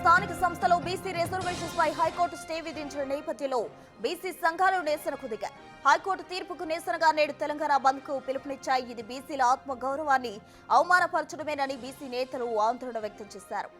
స్థానిక సంస్థలో BC reservations పై high court stay విధించిన నేపథ్యంలో బీసీ సంఘాలు నిరసనకు దిగాయి. హైకోర్టు తీర్పుకు నిరసనగా నేడు తెలంగాణ బంద్ కు పిలుపునిచ్చాయి. ఇది బీసీల ఆత్మ గౌరవాన్ని అవమానపరచడమేనని బీసీ నేతలు ఆందోళన వ్యక్తం చేశారు.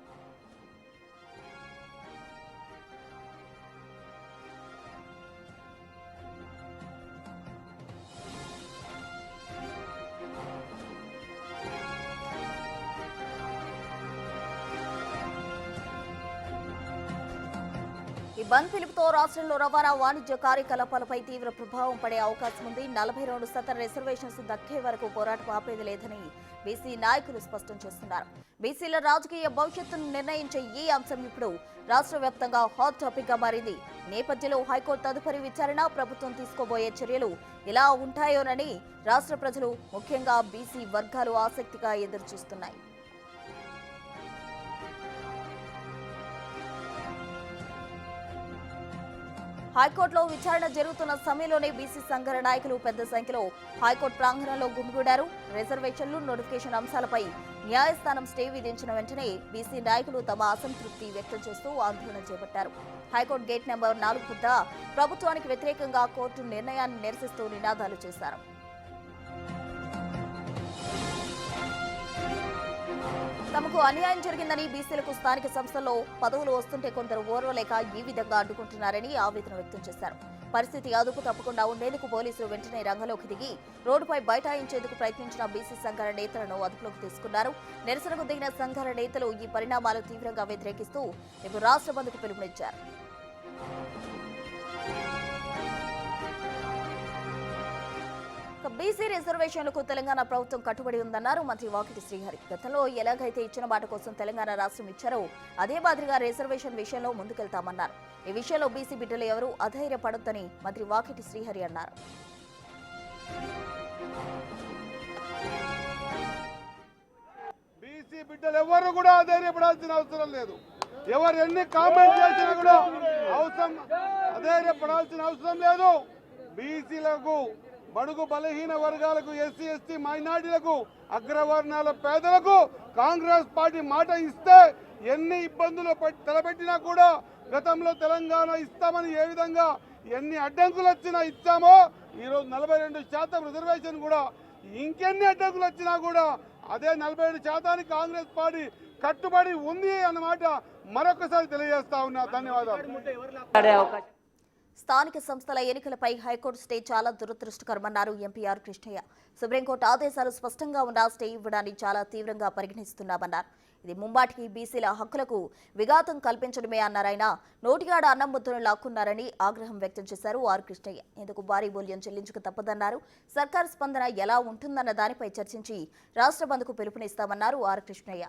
ఈ బంద్ పిలుపుతో రాష్ట్రంలో రవాణా వాణిజ్య కార్యకలాపాలపై తీవ్ర ప్రభావం పడే అవకాశం ఉంది. 42% రిజర్వేషన్స్ దక్కే వరకు పోరాటం ఆపేది లేదని బీసీ నాయకులు స్పష్టం చేస్తున్నారు. బీసీల రాజకీయ భవిష్యత్తును నిర్ణయించే ఈ అంశం ఇప్పుడు రాష్ట్ర వ్యాప్తంగా హాట్ టాపిక్ గా మారింది. నేపథ్యంలో హైకోర్టు తదుపరి విచారణ, ప్రభుత్వం తీసుకోబోయే చర్యలు ఎలా ఉంటాయోనని రాష్ట్ర ప్రజలు, ముఖ్యంగా బీసీ వర్గాలు ఆసక్తిగా ఎదురుచూస్తున్నాయి. హైకోర్టులో విచారణ జరుగుతున్న సమయంలోనే బీసీ సంఘాల నాయకులు పెద్ద సంఖ్యలో హైకోర్టు ప్రాంగణంలో గుమిగూడారు. రిజర్వేషన్లు, నోటిఫికేషన్ అంశాలపై న్యాయస్థానం స్టే విధించిన వెంటనే బీసీ నాయకులు తమ అసంతృప్తి వ్యక్తం చేస్తూ ఆందోళన చేపట్టారు. హైకోర్టు గేట్ నెంబర్ 4 వద్ద ప్రభుత్వానికి వ్యతిరేకంగా కోర్టు నిర్ణయాన్ని నిరసిస్తూ నినాదాలు చేశారు. తమకు అన్యాయం జరిగిందని, బీసీలకు స్థానిక సంస్థల్లో పదవులు వస్తుంటే కొందరు ఓర్వలేక ఈ విధంగా అడ్డుకుంటున్నారని ఆవేదన వ్యక్తం చేశారు. పరిస్థితి అదుపు తప్పకుండా ఉండేందుకు పోలీసులు వెంటనే రంగంలోకి దిగి రోడ్డుపై బైఠాయించేందుకు ప్రయత్నించిన బీసీ సంఘాల నేతలను అదుపులోకి తీసుకున్నారు. నిరసనకు దిగిన సంఘాల నేతలు ఈ పరిణామాలు తీవ్రంగా వ్యతిరేకిస్తూ ఇప్పుడు రాష్ట్ర బంద్కు పిలుపునిచ్చారు. బీసీ రిజర్వేషన్లకు తెలంగాణ ప్రభుత్వం కట్టుబడి ఉందన్నారు మంత్రి వాకిటి శ్రీహరి. గతంలో ఎలాగైతే ఇచ్చిన మాట కోసం తెలంగాణ రాష్ట్రం ఇచ్చారో అదే మాదిరిగా రిజర్వేషన్ విషయంలో ముందుకెళ్తామన్నారు. ఈ విషయంలో బీసీ బిడ్డలు ఎవరూ అధైర్యపడొద్దని మంత్రి వాకిటి శ్రీహరి అన్నారు. బీసీ బిడ్డలు ఎవరు కూడా అధైర్యపడాల్సిన అవసరం లేదు. ఎవరు ఎన్ని కామెంట్ చేసినా కూడా అధైర్యపడాల్సిన అవసరం లేదు. బీసీలకు, బడుగు బలహీన వర్గాలకు, ఎస్సీ ఎస్టీ మైనార్టీలకు, అగ్రవర్ణాల పేదలకు కాంగ్రెస్ పార్టీ మాట ఇస్తే ఎన్ని ఇబ్బందులు తలపెట్టినా కూడా గతంలో తెలంగాణ ఇస్తామని ఏ విధంగా ఎన్ని అడ్డంకులు వచ్చినా ఇచ్చామో ఈరోజు 42% రిజర్వేషన్ కూడా ఇంకెన్ని అడ్డంకులు వచ్చినా కూడా అదే 47% కాంగ్రెస్ పార్టీ కట్టుబడి ఉంది అన్నమాట మరొకసారి తెలియజేస్తా ఉన్నా. ధన్యవాదాలు. స్థానిక సంస్థల ఎన్నికలపై హైకోర్టు స్టే చాలా దురదృష్టకరమన్నారు ఎంపీ ఆర్ కృష్ణయ్య. సుప్రీంకోర్టు ఆదేశాలు స్పష్టంగా ఉన్నా స్టే ఇవ్వడాన్ని చాలా తీవ్రంగా పరిగణిస్తున్నామన్నారు. ఇది ముమ్మాటికి బీసీల హక్కులకు విఘాతం కల్పించడమే అన్నారాయన. నోటిగాడ అన్నం ముద్దను లాక్కున్నారని ఆగ్రహం వ్యక్తం చేశారు ఆర్ కృష్ణయ్య. ఇందుకు భారీ మూల్యం చెల్లించక తప్పదన్నారు. సర్కారు స్పందన ఎలా ఉంటుందన్న దానిపై చర్చించి రాష్ట్ర బంద్కు పిలుపునిస్తామన్నారు ఆర్ కృష్ణయ్య.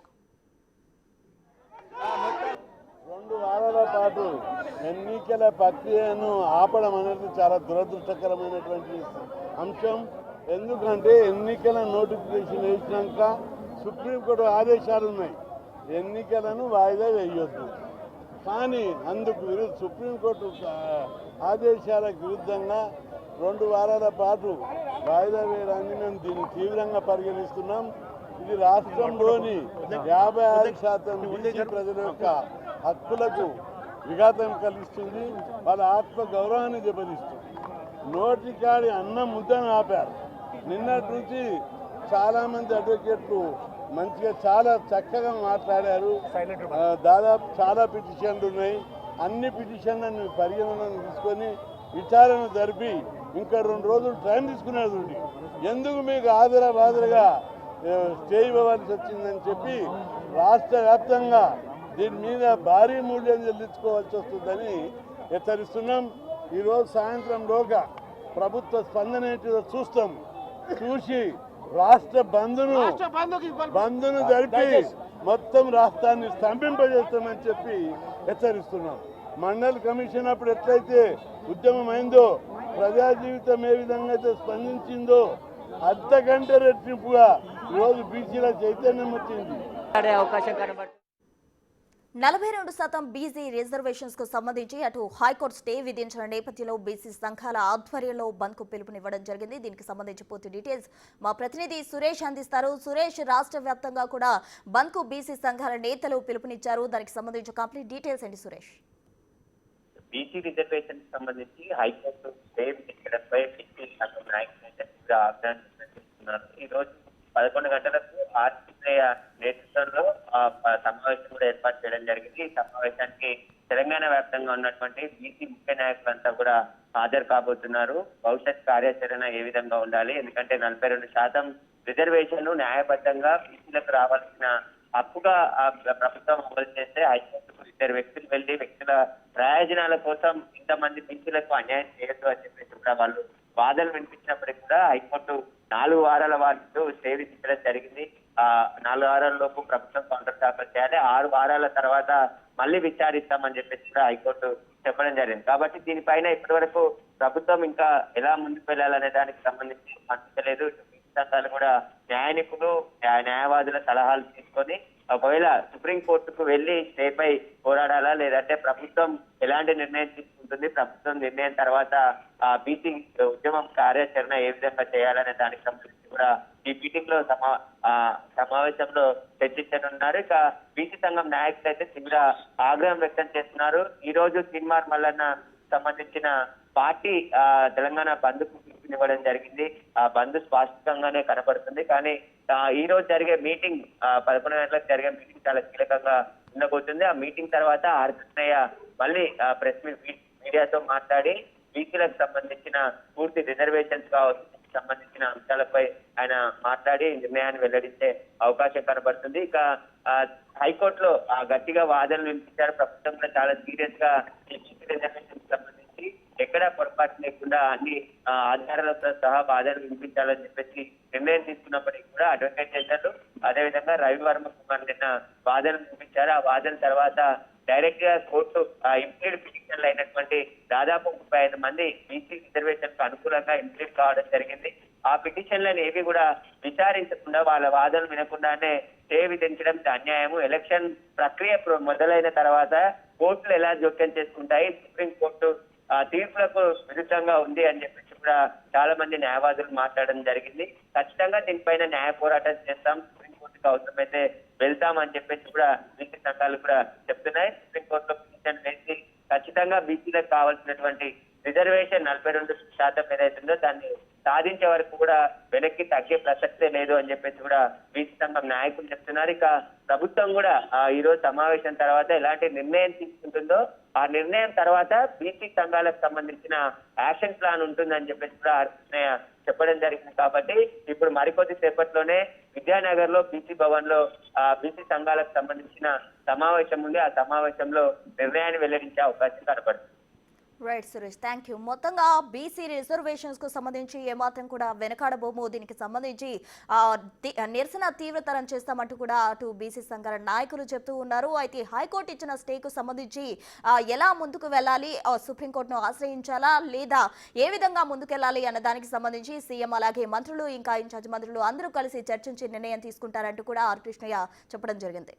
2 వారాల పాటు ఎన్నికల ప్రక్రియను ఆపడం అనేది చాలా దురదృష్టకరమైనటువంటి అంశం. ఎందుకంటే ఎన్నికల నోటిఫికేషన్ వేసినాక సుప్రీంకోర్టు ఆదేశాలు ఉన్నాయి, ఎన్నికలను వాయిదా వేయొద్దు. కానీ అందుకు సుప్రీంకోర్టు ఆదేశాలకు విరుద్ధంగా 2 వారాల పాటు వాయిదా వేయడాన్ని మేము దీన్ని తీవ్రంగా పరిగణిస్తున్నాం. ఇది రాష్ట్రంలోని 56% బీసీ ప్రజల యొక్క హక్కులకు విఘాతం కలిగిస్తుంది, వాళ్ళ ఆత్మ గౌరవాన్ని దెబ్బతీస్తుంది. నోటికాడి అన్నం ముద్దను ఆపారు. నిన్నటి నుంచి చాలామంది అడ్వకేట్లు మంచిగా చాలా చక్కగా మాట్లాడారు. దాదాపు చాలా పిటిషన్లు ఉన్నాయి. అన్ని పిటిషన్లను పరిగణనకు తీసుకొని విచారణ జరిపి ఇంకా 2 రోజులు టైం తీసుకునేది. ఎందుకు మీకు ఆదరబాదరగా స్టే ఇవ్వవలసి వచ్చిందని చెప్పి రాష్ట్ర వ్యాప్తంగా దీని మీద భారీ మూల్యం చెల్లించుకోవాల్సి వస్తుందని హెచ్చరిస్తున్నాం. ఈరోజు సాయంత్రంలోగా ప్రభుత్వ స్పందన ఏంటిదో చూస్తాం. చూసి రాష్ట్ర బంద్ను జరిపి మొత్తం రాష్ట్రాన్ని స్తంభింపజేస్తామని చెప్పి హెచ్చరిస్తున్నాం. మండల్ కమిషన్ అప్పుడు ఎట్లయితే ఉద్యమం అయిందో, ప్రజా జీవితం ఏ విధంగా అయితే స్పందించిందో అంతకంటే రెట్టింపుగా ఈరోజు బీసీల చైతన్యం వచ్చింది. 42% బీసీ రిజర్వేషన్స్ కు సంబంధించి అటు హైకోర్టు స్టే విధించిన నేపథ్యంలో బీసీ సంఘాల ఆధ్వర్యంలో బంద్ కు పిలుపునివ్వడం జరిగింది. దీనికి సంబంధించి పూర్తి డీటెయిల్స్ మా ప్రతినిధి సురేష్ అందిస్తారు. సురేష్, రాష్ట్ర వ్యాప్తంగా కూడా బంద్ కు బీసీ సంఘాల నేతలు పిలుపునిచ్చారు. దానికి సంబంధించి కంప్లీట్ డీటెయిల్స్ ఏంటి సురేష్? బీసీ రిజర్వేషన్ సంబంధించి హైకోర్టు స్టే విధించడంపై బీసీ సంఘం నాయకులు తీవ్ర ఆగ్రహం వ్యక్తం చేస్తున్నారు. ఈ రోజు 11 గంటలకు ఆర్టీఐ నేతృత్వంలో సమావేశం కూడా ఏర్పాటు చేయడం జరిగింది. ఈ సమావేశానికి తెలంగాణ వ్యాప్తంగా ఉన్నటువంటి బీసీ ముఖ్య నాయకులంతా కూడా హాజరు కాబోతున్నారు. భవిష్యత్ కార్యాచరణ ఏ విధంగా ఉండాలి, ఎందుకంటే 42% రిజర్వేషన్ న్యాయబద్ధంగా బీసీలకు రావాల్సిన హక్కుగా ప్రభుత్వం అమలు చేస్తే హైకోర్టుకు 2 వ్యక్తులు వెళ్లి వ్యక్తుల ప్రయోజనాల కోసం ఇంతమంది బీసీలకు అన్యాయం చేయొద్దు అని చెప్పేసి కూడా వాళ్ళు వాదనలు వినిపించినప్పటికీ కూడా హైకోర్టు 4 వారాల వారితో స్టే విధించడం జరిగింది. 4 వారాల లోపు ప్రభుత్వం కౌంటర్ దాఖలు చేయాలి, 6 వారాల తర్వాత మళ్ళీ విచారిస్తామని చెప్పేసి కూడా హైకోర్టు చెప్పడం జరిగింది. కాబట్టి దీనిపైన ఇప్పటి వరకు ప్రభుత్వం ఇంకా ఎలా ముందుకు వెళ్ళాలనే దానికి సంబంధించి స్పందించలేదు. సంఘాలు కూడా న్యాయవాదుల సలహాలు తీసుకొని ఒకవేళ సుప్రీంకోర్టుకు వెళ్లి స్టేపై పోరాడాలా, లేదంటే ప్రభుత్వం ఎలాంటి నిర్ణయం తీసుకుంటుంది, ప్రభుత్వం నిర్ణయం తర్వాత బీసీ ఉద్యమం కార్యాచరణ ఏ విధంగా చేయాలనే దానికి సంబంధించి కూడా ఈ మీటింగ్ లో సమావేశంలో చర్చించనున్నారు. ఇక బీసీ సంఘం నాయకులు అయితే తీవ్ర ఆగ్రహం వ్యక్తం చేస్తున్నారు. ఈ రోజు సినిమార్ మల్లన్న సంబంధించిన పార్టీ తెలంగాణ బంద్ కు పిలుపునివ్వడం జరిగింది. ఆ బంద్ స్పష్టంగానే కనబడుతుంది. కానీ ఈ రోజు జరిగే మీటింగ్ 11 గంటలకు జరిగే మీటింగ్ చాలా కీలకంగా ఉండబోతుంది. ఆ మీటింగ్ తర్వాత ఆర్కృష్ణయ్య మళ్ళీ ప్రెస్ మీడియాతో మాట్లాడి బీసీలకు సంబంధించిన పూర్తి రిజర్వేషన్స్ కావచ్చు సంబంధించిన అంశాలపై ఆయన మాట్లాడి నిర్ణయాన్ని వెల్లడించే అవకాశం కనబడుతుంది. ఇక హైకోర్టులో గట్టిగా వాదనలు వినిపించారు. ప్రభుత్వం కూడా చాలా సీరియస్ గా రిజర్వేషన్ సంబంధించి ఎక్కడా పొరపాటు లేకుండా అన్ని ఆధారాలతో సహా వాదనలు వినిపించాలని చెప్పేసి నిర్ణయం తీసుకున్నప్పటికీ కూడా అడ్వకేట్ జనరల్ అదేవిధంగా రవివర్మ కుమార్ నిన్న వాదనలు వినిపించారు. ఆ వాదన తర్వాత డైరెక్ట్ గా కోర్టు ఇంప్లీడ్ పిటిషన్లు అయినటువంటి దాదాపు 35 మంది బీసీ రిజర్వేషన్ కు అనుకూలంగా ఇంప్లీడ్ కావడం జరిగింది. ఆ పిటిషన్లను ఏవి కూడా విచారించకుండా వాళ్ళ వాదనలు వినకుండానే స్టే విధించడం అన్యాయము. ఎలక్షన్ ప్రక్రియ మొదలైన తర్వాత కోర్టులు ఎలా జోక్యం చేసుకుంటాయి, సుప్రీంకోర్టు తీర్పులకు విరుద్ధంగా ఉంది అని చెప్పేసి కూడా చాలా మంది న్యాయవాదులు మాట్లాడడం జరిగింది. ఖచ్చితంగా దీనిపైన న్యాయ పోరాటం చేస్తాం, సుప్రీంకోర్టుకు అవసరమైతే వెళ్తామని చెప్పేసి కూడా బీసీ సంఘాలు కూడా చెప్తున్నాయి. సుప్రీంకోర్టులో పిటిషన్ వేసి ఖచ్చితంగా బీసీలకు కావాల్సినటువంటి రిజర్వేషన్ 42% ఏదైతుందో దాన్ని సాధించే వరకు కూడా వెనక్కి తగ్గే ప్రసక్తే లేదు అని చెప్పేసి కూడా బీసీ సంఘం నాయకులు చెప్తున్నారు. ఇక ప్రభుత్వం కూడా ఈ రోజు సమావేశం తర్వాత ఎలాంటి నిర్ణయం తీసుకుంటుందో ఆ నిర్ణయం తర్వాత బీసీ సంఘాలకు సంబంధించిన యాక్షన్ ప్లాన్ ఉంటుందని చెప్పేసి కూడా చెప్పడం జరిగింది. కాబట్టి ఇప్పుడు మరికొద్ది సేపట్లోనే విద్యానగర్ లో బీసీ భవన్ లో బీసీ సంఘాలకు సంబంధించిన సమావేశం ఉంది. ఆ సమావేశంలో నిర్ణయాన్ని వెల్లడించే అవకాశం కనబడుతుంది. Right Suresh, thank you. మొత్తంగా బీసీ రిజర్వేషన్స్ కు సంబంధించి ఏమాత్రం కూడా వెనకాడబోము, దీనికి సంబంధించి నిరసన తీవ్రతరం చేస్తామంటూ కూడా అటు బీసీ సంఘాల నాయకులు చెప్తూ ఉన్నారు. అయితే హైకోర్టు ఇచ్చిన స్టేకు సంబంధించి ఎలా ముందుకు వెళ్ళాలి, సుప్రీంకోర్టును ఆశ్రయించాలా లేదా ఏ విధంగా ముందుకెళ్లాలి అన్న దానికి సంబంధించి సీఎం అలాగే మంత్రులు ఇంకా ఇన్ఛార్జ్ మంత్రులు అందరూ కలిసి చర్చించి నిర్ణయం తీసుకుంటారంటూ కూడా ఆర్ కృష్ణయ్య చెప్పడం జరిగింది.